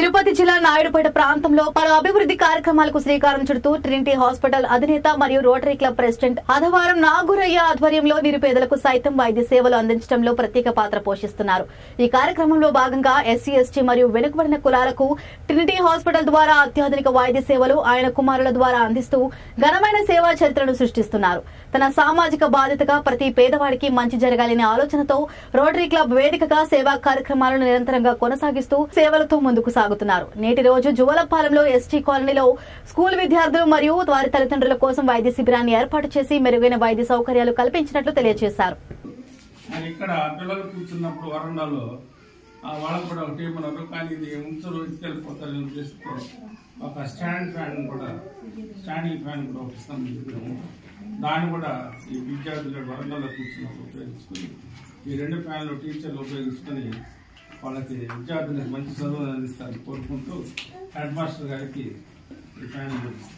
తిరుపతి జిల్లా నాయుడుపేట ప్రాంతంలో పలు అభివృద్ధి కార్యక్రమాలకు శ్రీకారం చుడుతూ ట్రినిటీ హాస్పిటల్ అధినేత మరియు రోటరీ క్లబ్ ప్రెసిడెంట్ ఆదివారం నాగురయ్య ఆధ్వర్యంలో నిరుపేదలకు సైతం వైద్య సేవలు అందించడంలో ప్రత్యేక పాత్ర పోషిస్తున్నారు. ఈ కార్యక్రమంలో భాగంగా ఎస్సీ, ఎస్టీ మరియు వెనుకబడిన కులాలకు ట్రినిటీ హాస్పిటల్ ద్వారా అత్యాధునిక వైద్య సేవలు ఆయన కుమారుల ద్వారా అందిస్తూ ఘనమైన సేవా చరిత్రను సృష్టిస్తున్నారు. తన సామాజిక బాధ్యతగా ప్రతి పేదవాడికి మంచి జరగాలనే ఆలోచనతో రోటరీ క్లబ్ వేదికగా సేవా కార్యక్రమాలను నిరంతరంగా కొనసాగిస్తూ సేవలతో ముందుకు సాగుతున్నారు. నేటి రోజు జువలపాలెంలో ఎస్టీ కాలనీలో స్కూల్ విద్యార్థులు మరియు వారి తల్లిదండ్రుల కోసం వైద్య శిబిరాన్ని ఏర్పాటు చేసి మెరుగైన వైద్య సౌకర్యాలు కల్పించినట్లు తెలియజేశారు. ఇక్కడ పిల్లలు కూర్చున్నప్పుడు వరండాలో వాళ్ళకు కూడా ఒక టీం ఉన్నారు, కానీ ఇది ముంచరు వెళ్ళిపోతారని ఉద్దేశంతో ఒక స్టాండింగ్ ఫ్యాన్ కూడా ఒకటి ఇస్తాం. దాన్ని కూడా ఈ విద్యార్థులు వరండాలో కూర్చున్నప్పుడు ఉపయోగించుకొని ఈ 2 ఫ్యాన్లు టీచర్లు ఉపయోగించుకొని వాళ్ళకి విద్యార్థులకు మంచి చదువు అందిస్తారని కోరుకుంటూ హెడ్ మాస్టర్ గారికి ఈ ఫ్యాన్ అందిస్తాం.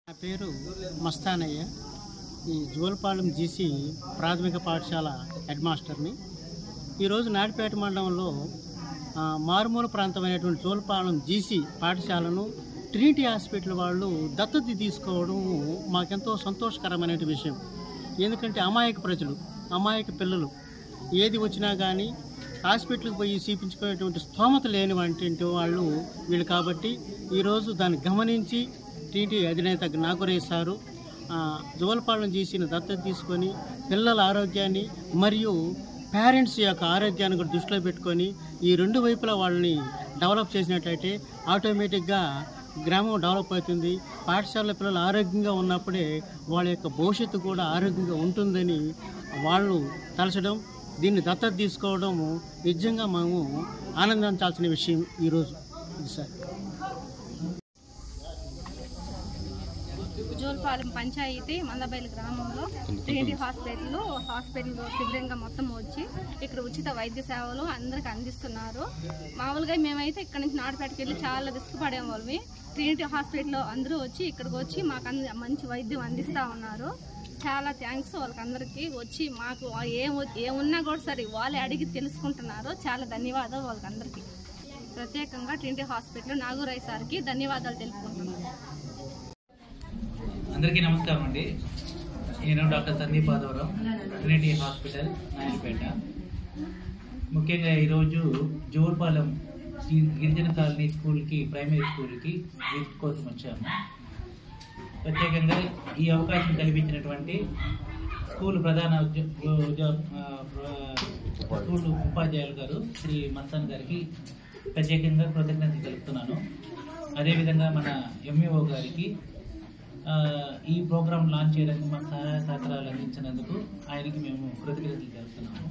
నా పేరు మస్తానయ్య. ఈ జువలపాలెం జీసీ ప్రాథమిక పాఠశాల హెడ్ మాస్టర్ని. ఈరోజు నాయుడుపేట మండలంలో మారుమూల ప్రాంతమైనటువంటి జువలపాలెం జీసీ పాఠశాలను ట్రినిటీ హాస్పిటల్ వాళ్ళు దత్తత తీసుకోవడం మాకెంతో సంతోషకరమైన విషయం. ఎందుకంటే అమాయక ప్రజలు, అమాయక పిల్లలు ఏది వచ్చినా కానీ హాస్పిటల్కి పోయి చూపించుకునేటువంటి స్తోమత లేని వంటి వాళ్ళు వీళ్ళు. కాబట్టి ఈరోజు దాన్ని గమనించి ట్రినిటీ అధినేత నాగురయ్య సారు జువలపాలెం జీసీని దత్తత తీసుకొని పిల్లల ఆరోగ్యాన్ని మరియు పేరెంట్స్ యొక్క ఆరోగ్యాన్ని కూడా దృష్టిలో పెట్టుకొని ఈ 2 వైపులా వాళ్ళని డెవలప్ చేసినట్లయితే ఆటోమేటిక్గా గ్రామం డెవలప్ అవుతుంది. పాఠశాల పిల్లలు ఆరోగ్యంగా ఉన్నప్పుడే వాళ్ళ యొక్క భవిష్యత్తు కూడా ఆరోగ్యంగా ఉంటుందని వాళ్ళు తలచడం, దీన్ని దత్తత తీసుకోవడం నిజంగా మేము ఆనందించాల్సిన విషయం ఈరోజు. ఇది సార్. జోల్పాలెం పంచాయతీ మందబైలు గ్రామంలో ట్రినిటీ హాస్పిటల్ శిబిరంగా మొత్తం వచ్చి ఇక్కడ ఉచిత వైద్య సేవలు అందరికి అందిస్తున్నారు. మామూలుగా మేమైతే ఇక్కడ నుంచి నాడుపేటకి వెళ్ళి చాలా రిస్క్ పడేవాళ్ళవి. ట్రినిటీ హాస్పిటల్లో అందరూ వచ్చి ఇక్కడికి వచ్చి మాకు మంచి వైద్యం అందిస్తూ ఉన్నారు. చాలా థ్యాంక్స్ వాళ్ళకందరికీ. వచ్చి మాకు ఏమున్నా కూడా సరే వాళ్ళే అడిగి తెలుసుకుంటున్నారు. చాలా ధన్యవాదాలు వాళ్ళకందరికీ. ప్రత్యేకంగా ట్రినిటీ హాస్పిటల్ నాగూరయ్య సార్కి ధన్యవాదాలు తెలుపుకుంటున్నాను. అందరికీ నమస్కారం అండి. నేను doctor Sandeep Adavaram, Trinity Hospital Naidupeta. ముఖ్యంగా ఈరోజు జోల్పాలెం గిరిజన కాలనీ స్కూల్కి, ప్రైమరీ స్కూల్కి విజిట్ కోసం వచ్చాము. ప్రత్యేకంగా ఈ అవకాశం కల్పించినటువంటి స్కూల్ ప్రధాన స్కూల్ ఉపాధ్యాయులు గారు శ్రీ మస్తాన్ గారికి ప్రత్యేకంగా కృతజ్ఞతలు తెలుపుతున్నాను. అదేవిధంగా మన ఎంఈఓ గారికి ఈ ప్రోగ్రాం లాంచ్ చేయడానికి మన సహాయ సహకారాలు అందించినందుకు ఆయనకి మేము కృతజ్ఞతలు తెలుపుతున్నాము.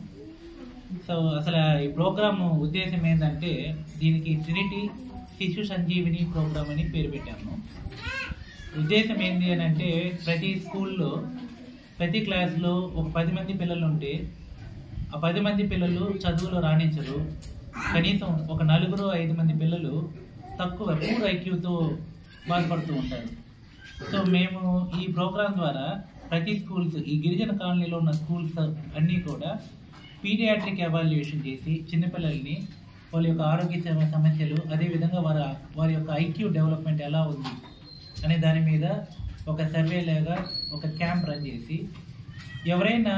సో అసలు ఈ ప్రోగ్రాము ఉద్దేశం ఏంటంటే, దీనికి ట్రినిటీ శిశు సంజీవిని ప్రోగ్రామ్ అని పేరు పెట్టాము. ఉద్దేశం ఏంటి అని అంటే, ప్రతి స్కూల్లో ప్రతి క్లాస్లో ఒక 10 మంది పిల్లలు ఉంటే ఆ 10 మంది పిల్లలు చదువులో రాణించరు. కనీసం ఒక 4-5 మంది పిల్లలు పూర్ ఐక్యూతో బాధపడుతూ ఉంటారు. సో మేము ఈ ప్రోగ్రాం ద్వారా ప్రతి స్కూల్స్, ఈ గిరిజన కాలనీలో ఉన్న స్కూల్స్ అన్నీ కూడా పీడియాట్రిక్ ఎవాల్యుయేషన్ చేసి చిన్నపిల్లల్ని వాళ్ళ యొక్క ఆరోగ్య సమస్యలు, అదేవిధంగా వారి యొక్క ఐక్యూ డెవలప్మెంట్ ఎలా ఉంది అనే దాని మీద ఒక సర్వే లాగా ఒక క్యాంప్ రన్ చేసి, ఎవరైనా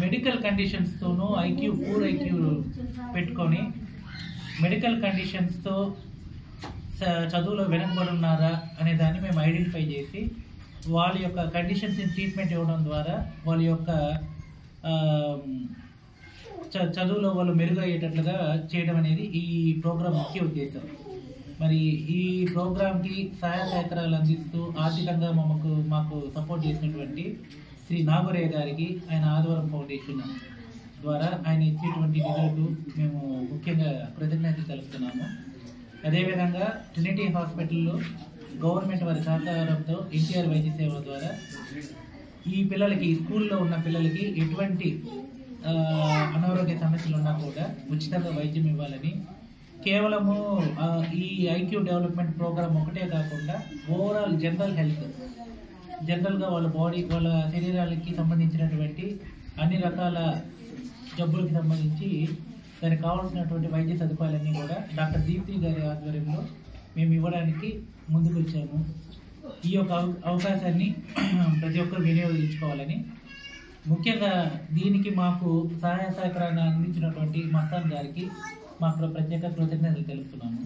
మెడికల్ కండిషన్స్తోనూ పూర్ ఐక్యూ పెట్టుకొని మెడికల్ కండిషన్స్తో చదువులో వెనకబడి ఉన్నారా అనే దాన్ని మేము ఐడెంటిఫై చేసి వాళ్ళ యొక్క కండిషన్స్ని ట్రీట్మెంట్ ఇవ్వడం ద్వారా వాళ్ళ యొక్క చదువులో వాళ్ళు మెరుగయ్యేటట్లుగా చేయడం అనేది ఈ ప్రోగ్రాం ముఖ్య ఉద్దేశం. మరి ఈ ప్రోగ్రాంకి సహాయ సహకారాలు అందిస్తూ ఆర్థికంగా మాకు సపోర్ట్ చేసినటువంటి శ్రీ నాగూరయ్య గారికి, ఆయన ఆదివారం ఫౌండేషన్ ద్వారా ఆయన ఇచ్చేటువంటి నిధులకు మేము ముఖ్యంగా కృతజ్ఞతలు తెలుపుతున్నాము. అదేవిధంగా ట్రినిటీ హాస్పిటల్లో గవర్నమెంట్ వారి సహకారంతో ఎన్టీఆర్ వైద్య సేవ ద్వారా ఈ పిల్లలకి, స్కూల్లో ఉన్న పిల్లలకి ఎటువంటి అనారోగ్య సమస్యలు ఉన్నా కూడా ఉచితంగా వైద్యం ఇవ్వాలని, కేవలము ఈ ఐక్యూ డెవలప్మెంట్ ప్రోగ్రామ్ ఒకటే కాకుండా ఓవరాల్ జనరల్గా వాళ్ళ శరీరాలకి సంబంధించినటువంటి అన్ని రకాల జబ్బులకి సంబంధించి దానికి కావాల్సినటువంటి వైద్య సదుపాయాలన్నీ కూడా డాక్టర్ దీప్తి గారి ఆధ్వర్యంలో మేము ఇవ్వడానికి ముందుకు వచ్చాము. ఈ యొక్క అవకాశాన్ని ప్రతి ఒక్కరు వినియోగించుకోవాలని, ముఖ్యంగా దీనికి మాకు సహాయ సహకారాన్ని అందించినటువంటి మస్తాన్ గారికి మాకు ప్రత్యేక కృతజ్ఞతలు తెలుపుతున్నాము.